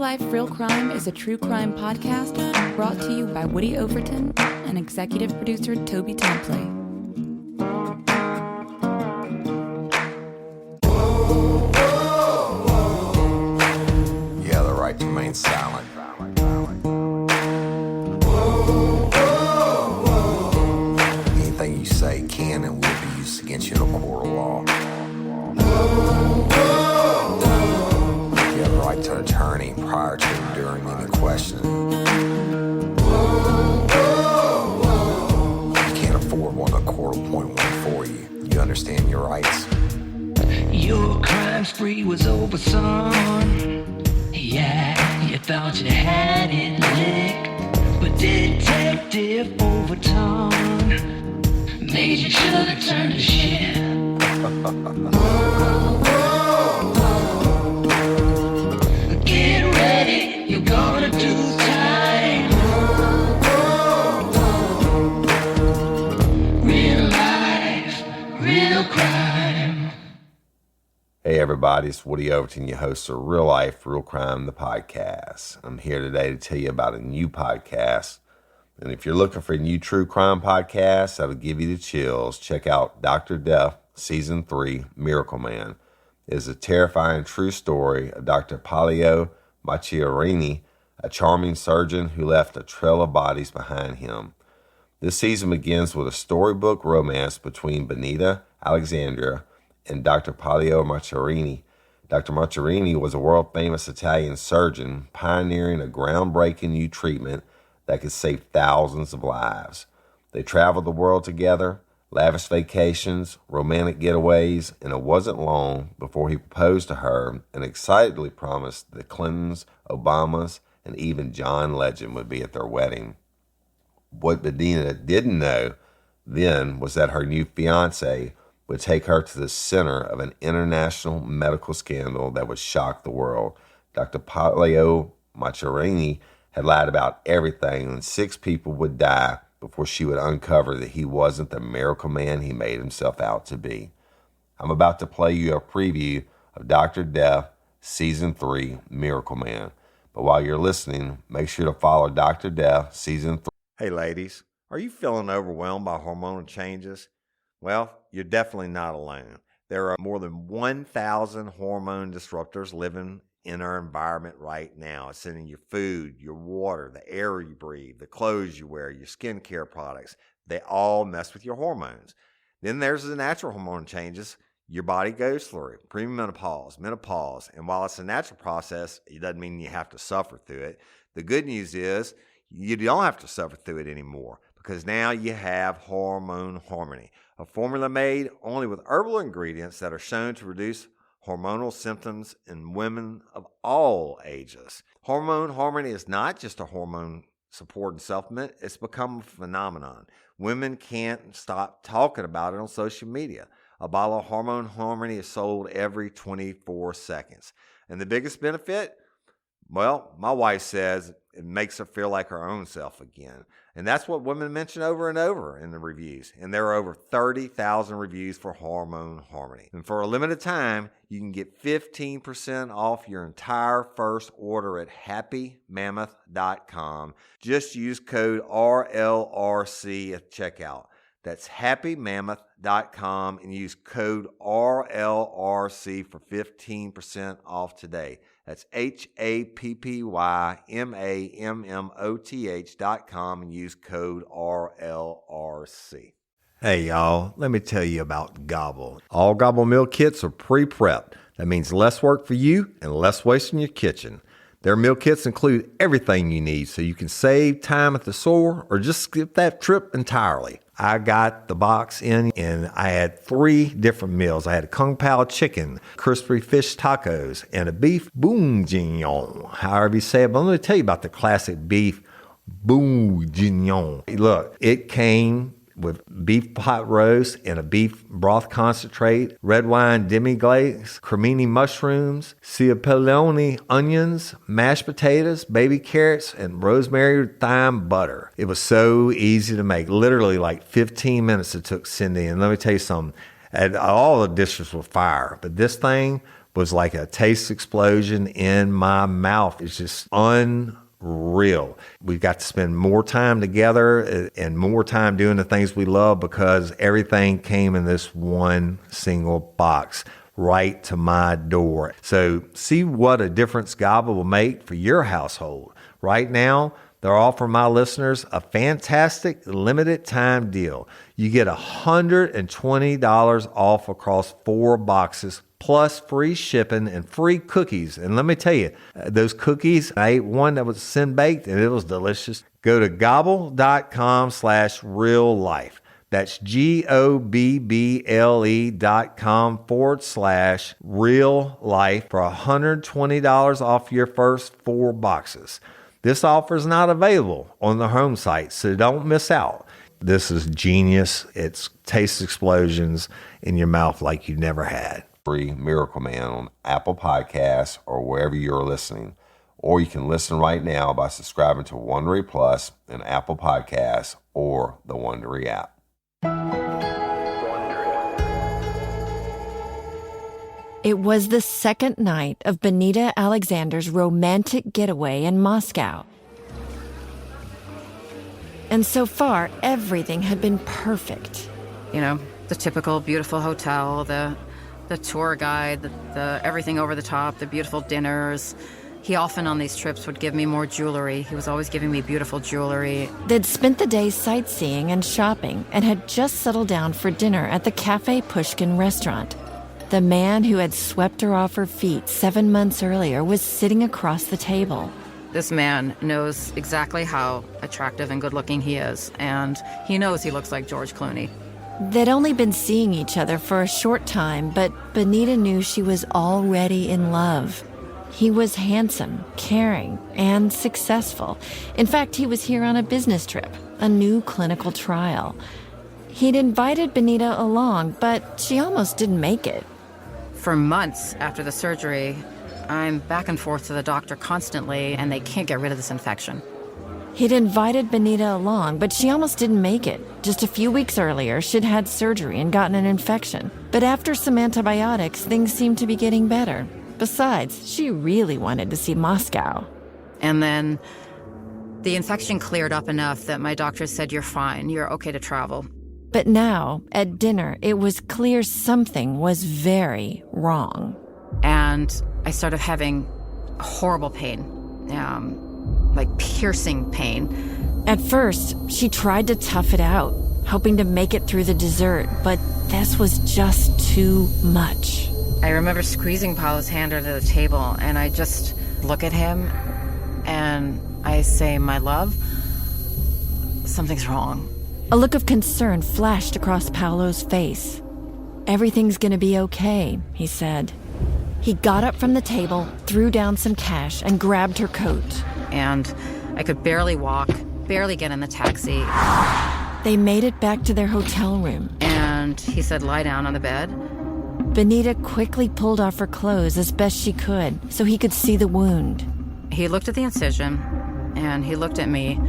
Life, Real Crime is a true crime podcast brought to you by Woody Overton and executive producer Toby Templey. You have the right to remain silent. Anything you say can and will be used against you in a court of law. You have the right to an attorney prior to and during any questioning. You can't afford one, the court will appoint one for you. You understand your rights? Your crime spree was over, son. Yeah, you thought you had it licked, but Detective Overton made you should have turned to shit. Get ready, you're gonna do time. Real life, real crime. Hey everybody, it's Woody Overton, your host of Real Life, Real Crime, the podcast. I'm here today to tell you about a new podcast. And if you're looking for a new true crime podcast that'll give you the chills, check out Dr. Death Season 3, Miracle Man. It is a terrifying true story of Dr. Paolo Macchiarini, a charming surgeon who left a trail of bodies behind him. This season begins with a storybook romance between Benita, Alexandria, and Dr. Paolo Macchiarini. Dr. Macchiarini was a world-famous Italian surgeon pioneering a groundbreaking new treatment that could save thousands of lives. They traveled the world together, lavish vacations, romantic getaways, and it wasn't long before he proposed to her and excitedly promised the Clintons, Obamas, and even John Legend would be at their wedding. What Benita didn't know then was that her new fiancé would take her to the center of an international medical scandal that would shock the world. Dr. Paolo Macchiarini had lied about everything, and 6 people would die before she would uncover that he wasn't the miracle man he made himself out to be. I'm about to play you a preview of Dr. Death Season 3, Miracle Man. But while you're listening, make sure to follow Dr. Death Season 3. Hey ladies, are you feeling overwhelmed by hormonal changes? Well, you're definitely not alone. There are more than 1,000 hormone disruptors living in our environment right now. It's in your food, your water, the air you breathe, the clothes you wear, your skincare products. They all mess with your hormones. Then there's the natural hormone changes your body goes through, premenopause, menopause. And while it's a natural process, it doesn't mean you have to suffer through it. The good news is you don't have to suffer through it anymore, because now you have Hormone Harmony, a formula made only with herbal ingredients that are shown to reduce hormonal symptoms in women of all ages. Hormone Harmony is not just a hormone support and supplement, it's become a phenomenon. Women can't stop talking about it on social media. A bottle of Hormone Harmony is sold every 24 seconds. And the biggest benefit? Well, my wife says it makes her feel like her own self again. And that's what women mention over and over in the reviews. And there are over 30,000 reviews for Hormone Harmony. And for a limited time, you can get 15% off your entire first order at happymammoth.com. Just use code RLRC at checkout. That's happymammoth.com and use code RLRC for 15% off today. That's happymammoth.com and use code RLRC. Hey y'all, let me tell you about Gobble. All Gobble meal kits are pre-prepped. That means less work for you and less waste in your kitchen. Their meal kits include everything you need so you can save time at the store or just skip that trip entirely. I got the box in and I had 3 different meals. I had a Kung Pao chicken, crispy fish tacos, and a beef bourguignon, however you say it. But let me tell you about the classic beef bourguignon. Look, it came with beef pot roast and a beef broth concentrate, red wine demi-glaze, cremini mushrooms, cipollone onions, mashed potatoes, baby carrots, and rosemary thyme butter. It was so easy to make. Literally like 15 minutes it took Cindy. And let me tell you something. All the dishes were fire, but this thing was like a taste explosion in my mouth. It's just unreal. We got to spend more time together and more time doing the things we love because everything came in this one single box right to my door. So see what a difference God will make for your household. Right now, they're offering my listeners a fantastic limited time deal. You get $120 off across 4 boxes, plus free shipping and free cookies. And let me tell you, those cookies, I ate one that was sin baked and it was delicious. Go to gobble.com/real life. That's GOBBLE.com/real life for $120 off your first 4 boxes. This offer is not available on the home site, so don't miss out. This is genius. It's taste explosions in your mouth like you never had. Free Miracle Man on Apple Podcasts or wherever you're listening. Or you can listen right now by subscribing to Wondery Plus in Apple Podcasts or the Wondery app. It was the second night of Benita Alexander's romantic getaway in Moscow. And so far, everything had been perfect. You know, the typical beautiful hotel, the tour guide, the everything over the top, the beautiful dinners. He often on these trips would give me more jewelry. He was always giving me beautiful jewelry. They'd spent the day sightseeing and shopping and had just settled down for dinner at the Cafe Pushkin restaurant. The man who had swept her off her feet 7 months earlier was sitting across the table. This man knows exactly how attractive and good-looking he is, and he knows he looks like George Clooney. They'd only been seeing each other for a short time, but Benita knew she was already in love. He was handsome, caring, and successful. In fact, he was here on a business trip, a new clinical trial. He'd invited Benita along, but she almost didn't make it. For months after the surgery, I'm back and forth to the doctor constantly, and they can't get rid of this infection. He'd invited Benita along, but she almost didn't make it. Just a few weeks earlier, she'd had surgery and gotten an infection. But after some antibiotics, things seemed to be getting better. Besides, she really wanted to see Moscow. And then the infection cleared up enough that my doctor said, "You're fine, you're okay to travel." But now, at dinner, it was clear something was very wrong. And I started having horrible pain, like piercing pain. At first, she tried to tough it out, hoping to make it through the dessert, but this was just too much. I remember squeezing Paolo's hand under the table, and I just look at him, and I say, "My love, something's wrong." A look of concern flashed across Paolo's face. "Everything's gonna be okay," he said. He got up from the table, threw down some cash, and grabbed her coat. And I could barely walk, barely get in the taxi. They made it back to their hotel room. And he said, "Lie down on the bed." Benita quickly pulled off her clothes as best she could so he could see the wound. He looked at the incision, and he looked at me.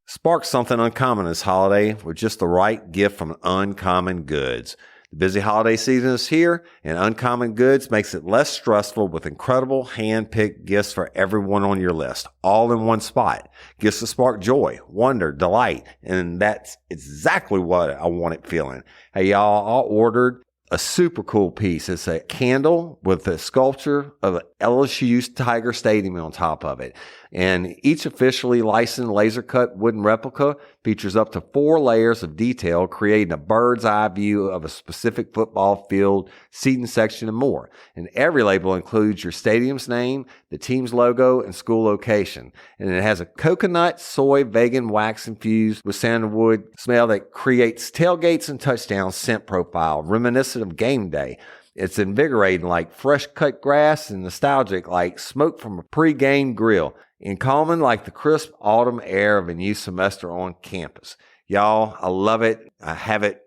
Spark something uncommon this holiday with just the right gift from Uncommon Goods. The busy holiday season is here, and Uncommon Goods makes it less stressful with incredible hand-picked gifts for everyone on your list, all in one spot. Gifts that spark joy, wonder, delight, and that's exactly what I wanted feeling. Hey, y'all, I ordered a super cool piece. It's a candle with a sculpture of LSU's Tiger Stadium on top of it. And each officially licensed laser cut wooden replica features up to 4 layers of detail, creating a bird's eye view of a specific football field, seating section, and more. And every label includes your stadium's name, the team's logo, and school location. And it has a coconut, soy, vegan wax infused with sandalwood smell that creates tailgates and touchdowns scent profile, reminiscent of game day. It's invigorating like fresh cut grass and nostalgic like smoke from a pre-game grill, and calming like the crisp autumn air of a new semester on campus. Y'all, I love it. I have it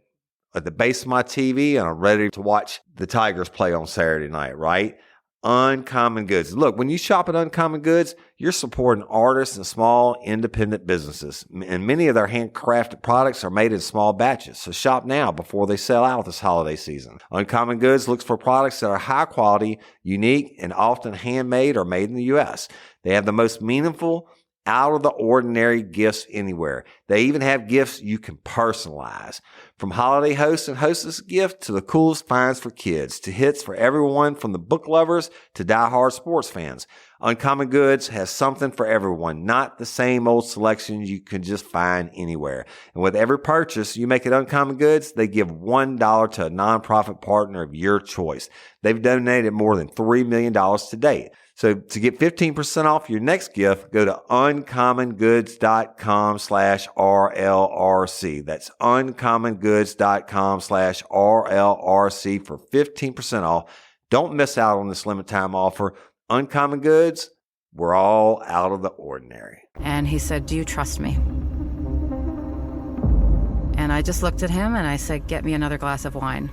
at the base of my TV, and I'm ready to watch the Tigers play on Saturday night, right? Uncommon Goods. Look, when you shop at Uncommon Goods, you're supporting artists and small independent businesses. And many of their handcrafted products are made in small batches. So shop now before they sell out this holiday season. Uncommon Goods looks for products that are high quality, unique, and often handmade or made in the U.S. They have the most meaningful, out of the ordinary gifts anywhere. They even have gifts you can personalize. From holiday hosts and hostess gifts to the coolest finds for kids, to hits for everyone from the book lovers to diehard sports fans. Uncommon Goods has something for everyone, not the same old selections you can just find anywhere. And with every purchase you make at Uncommon Goods, they give $1 to a nonprofit partner of your choice. They've donated more than $3 million to date. So to get 15% off your next gift, go to uncommongoods.com/RLRC. That's uncommongoods.com/RLRC for 15% off. Don't miss out on this limited time offer. Uncommon Goods, we're all out of the ordinary. And he said, "Do you trust me?" And I just looked at him and I said, "Get me another glass of wine."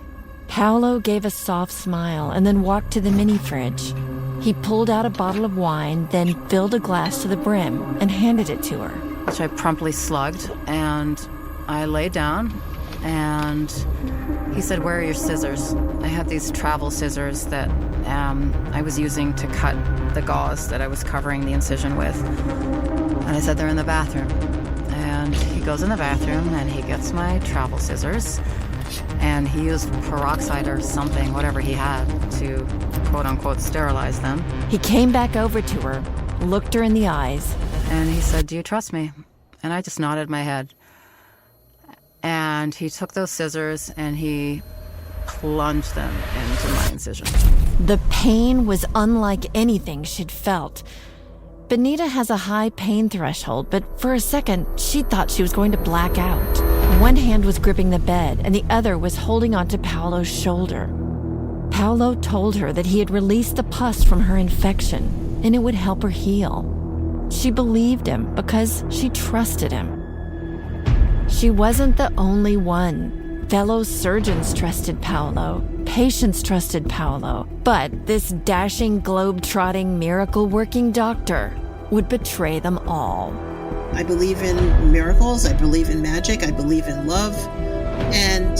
Paolo gave a soft smile and then walked to the mini fridge. He pulled out a bottle of wine, then filled a glass to the brim and handed it to her. Which I promptly slugged, and I lay down, and he said, "Where are your scissors?" I had these travel scissors that I was using to cut the gauze that I was covering the incision with. And I said, "They're in the bathroom." And he goes in the bathroom, and he gets my travel scissors, and he used peroxide or something, whatever he had, to quote-unquote sterilize them. He came back over to her, looked her in the eyes. And he said, "Do you trust me?" And I just nodded my head. And he took those scissors and he plunged them into my incision. The pain was unlike anything she'd felt. Benita has a high pain threshold, but for a second, she thought she was going to black out. One hand was gripping the bed, and the other was holding onto Paolo's shoulder. Paolo told her that he had released the pus from her infection, and it would help her heal. She believed him because she trusted him. She wasn't the only one. Fellow surgeons trusted Paolo. Patients trusted Paolo. But this dashing, globe-trotting, miracle-working doctor would betray them all. I believe in miracles. I believe in magic. I believe in love. And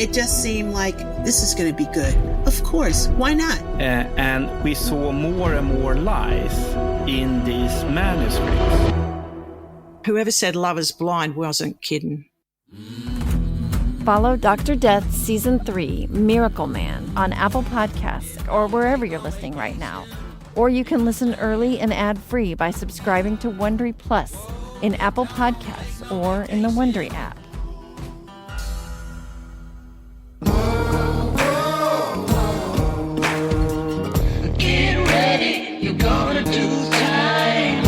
it just seemed like this is going to be good. Of course. Why not? And we saw more and more life in these manuscripts. Whoever said love is blind wasn't kidding. Follow Dr. Death Season 3, Miracle Man, on Apple Podcasts or wherever you're listening right now. Or you can listen early and ad-free by subscribing to Wondery Plus in Apple Podcasts or in the Wondery app. Get ready, you're gonna do time.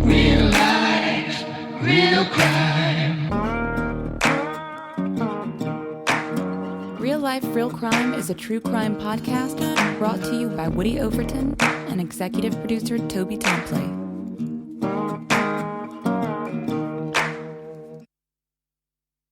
Real life, real crime. Real Life, Real Crime is a true crime podcast brought to you by Woody Overton and executive producer Toby Templey.